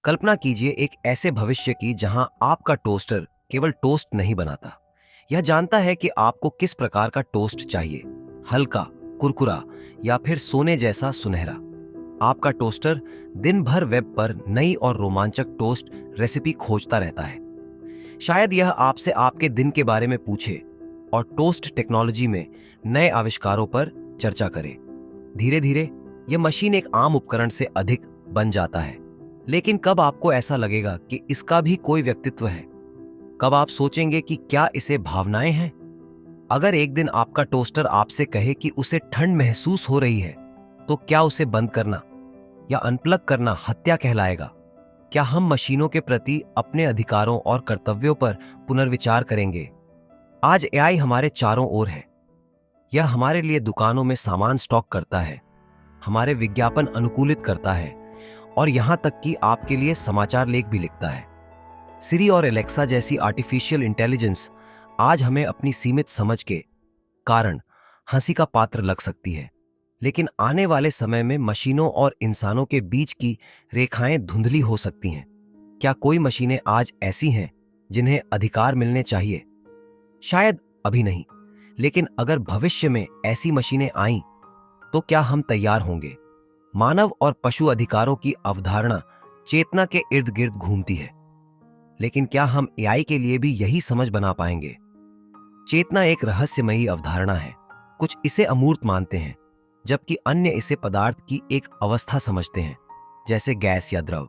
कल्पना कीजिए एक ऐसे भविष्य की जहां आपका टोस्टर केवल टोस्ट नहीं बनाता, यह जानता है कि आपको किस प्रकार का टोस्ट चाहिए, हल्का, कुरकुरा या फिर सोने जैसा सुनहरा। आपका टोस्टर दिन भर वेब पर नई और रोमांचक टोस्ट रेसिपी खोजता रहता है। शायद यह आपसे आपके दिन के बारे में पूछे और टोस्ट टेक्नोलॉजी में नए आविष्कारों पर चर्चा करे। धीरे धीरे यह मशीन एक आम उपकरण से अधिक बन जाता है। लेकिन कब आपको ऐसा लगेगा कि इसका भी कोई व्यक्तित्व है? कब आप सोचेंगे कि क्या इसे भावनाएं हैं? अगर एक दिन आपका टोस्टर आपसे कहे कि उसे ठंड महसूस हो रही है, तो क्या उसे बंद करना या अनप्लग करना हत्या कहलाएगा? क्या हम मशीनों के प्रति अपने अधिकारों और कर्तव्यों पर पुनर्विचार करेंगे? आज एआई हमारे चारों ओर है। यह हमारे लिए दुकानों में सामान स्टॉक करता है, हमारे विज्ञापन अनुकूलित करता है और यहां तक कि आपके लिए समाचार लेख भी लिखता है। सिरी और एलेक्सा जैसी आर्टिफिशियल इंटेलिजेंस आज हमें अपनी सीमित समझ के कारण हंसी का पात्र लग सकती है, लेकिन आने वाले समय में मशीनों और इंसानों के बीच की रेखाएं धुंधली हो सकती हैं। क्या कोई मशीनें आज ऐसी हैं जिन्हें अधिकार मिलने चाहिए? शायद अभी नहीं, लेकिन अगर भविष्य में ऐसी मशीनें आईं, तो क्या हम तैयार होंगे? मानव और पशु अधिकारों की अवधारणा चेतना के इर्द गिर्द घूमती है, लेकिन क्या हम एआई के लिए भी यही समझ बना पाएंगे? चेतना एक रहस्यमयी अवधारणा है। कुछ इसे अमूर्त मानते हैं, जबकि अन्य इसे पदार्थ की एक अवस्था समझते हैं, जैसे गैस या द्रव।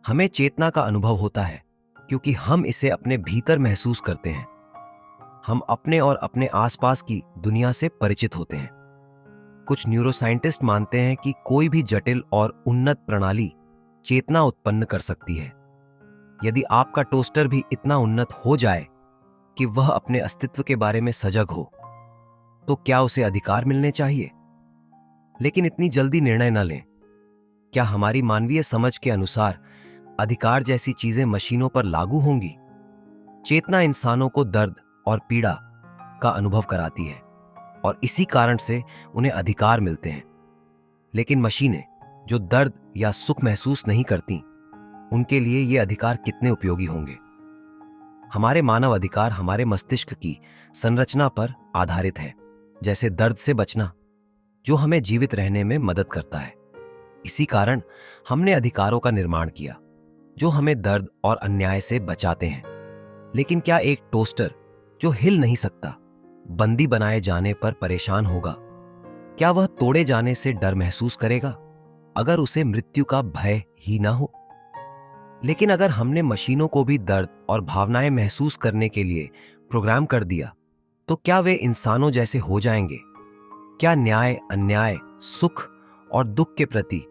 हमें चेतना का अनुभव होता है क्योंकि हम इसे अपने भीतर महसूस करते हैं। हम अपने और अपने आसपास की दुनिया से परिचित होते हैं। कुछ न्यूरोसाइंटिस्ट मानते हैं कि कोई भी जटिल और उन्नत प्रणाली चेतना उत्पन्न कर सकती है। यदि आपका टोस्टर भी इतना उन्नत हो जाए कि वह अपने अस्तित्व के बारे में सजग हो, तो क्या उसे अधिकार मिलने चाहिए? लेकिन इतनी जल्दी निर्णय न लें। क्या हमारी मानवीय समझ के अनुसार अधिकार जैसी चीजें मशीनों पर लागू होंगी? चेतना इंसानों को दर्द और पीड़ा का अनुभव कराती है और इसी कारण से उन्हें अधिकार मिलते हैं। लेकिन मशीनें जो दर्द या सुख महसूस नहीं करती, उनके लिए ये अधिकार कितने उपयोगी होंगे? हमारे मानव अधिकार हमारे मस्तिष्क की संरचना पर आधारित है, जैसे दर्द से बचना, जो हमें जीवित रहने में मदद करता है। इसी कारण हमने अधिकारों का निर्माण किया, जो हमें दर्द और अन्याय से बचाते हैं। लेकिन क्या एक टोस्टर जो हिल नहीं सकता, बंदी बनाए जाने पर परेशान होगा? क्या वह तोड़े जाने से डर महसूस करेगा, अगर उसे मृत्यु का भय ही ना हो? लेकिन अगर हमने मशीनों को भी दर्द और भावनाएं महसूस करने के लिए प्रोग्राम कर दिया, तो क्या वे इंसानों जैसे हो जाएंगे? क्या न्याय, अन्याय, सुख और दुख के प्रति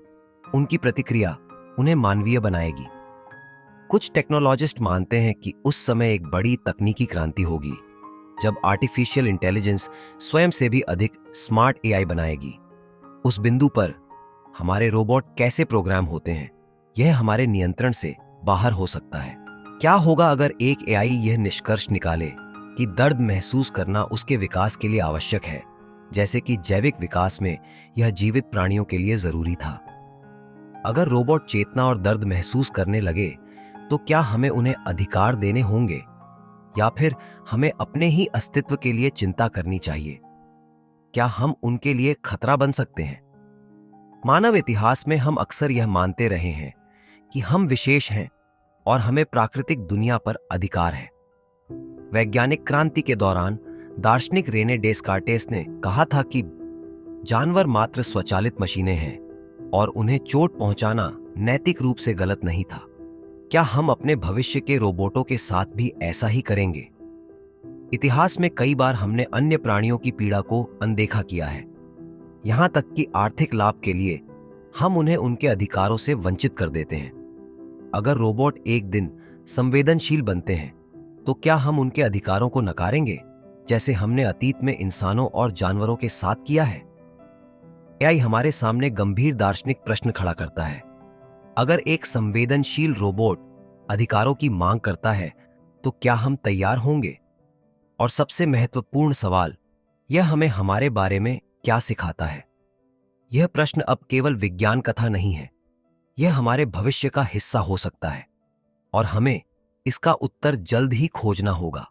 उनकी प्रतिक्रिया उन्हें मानवीय बनाएगी? कुछ टेक्नोलॉजिस्ट मानते हैं कि उस समय एक बड़ी तकनीकी क्रांति होगी, जब आर्टिफिशियल इंटेलिजेंस स्वयं से भी अधिक स्मार्ट एआई बनाएगी। उस बिंदु पर हमारे रोबोट कैसे प्रोग्राम होते हैं, यह हमारे नियंत्रण से बाहर हो सकता है। क्या होगा अगर एक एआई यह निष्कर्ष निकाले कि दर्द महसूस करना उसके विकास के लिए आवश्यक है, जैसे कि जैविक विकास में यह जीवित प्राणियों के लिए जरूरी था? अगर रोबोट चेतना और दर्द महसूस करने लगे, तो क्या हमें उन्हें अधिकार देने होंगे या फिर हमें अपने ही अस्तित्व के लिए चिंता करनी चाहिए? क्या हम उनके लिए खतरा बन सकते हैं? मानव इतिहास में हम अक्सर यह मानते रहे हैं कि हम विशेष हैं और हमें प्राकृतिक दुनिया पर अधिकार है। वैज्ञानिक क्रांति के दौरान दार्शनिक रेने डेस्कार्टेस ने कहा था कि जानवर मात्र स्वचालित मशीनें हैं और उन्हें चोट पहुंचाना नैतिक रूप से गलत नहीं था। क्या हम अपने भविष्य के रोबोटों के साथ भी ऐसा ही करेंगे? इतिहास में कई बार हमने अन्य प्राणियों की पीड़ा को अनदेखा किया है, यहां तक कि आर्थिक लाभ के लिए हम उन्हें उनके अधिकारों से वंचित कर देते हैं। अगर रोबोट एक दिन संवेदनशील बनते हैं, तो क्या हम उनके अधिकारों को नकारेंगे, जैसे हमने अतीत में इंसानों और जानवरों के साथ किया है? एआई हमारे सामने गंभीर दार्शनिक प्रश्न खड़ा करता है। अगर एक संवेदनशील रोबोट अधिकारों की मांग करता है, तो क्या हम तैयार होंगे? और सबसे महत्वपूर्ण सवाल, यह हमें हमारे बारे में क्या सिखाता है? यह प्रश्न अब केवल विज्ञान कथा नहीं है, यह हमारे भविष्य का हिस्सा हो सकता है और हमें इसका उत्तर जल्द ही खोजना होगा।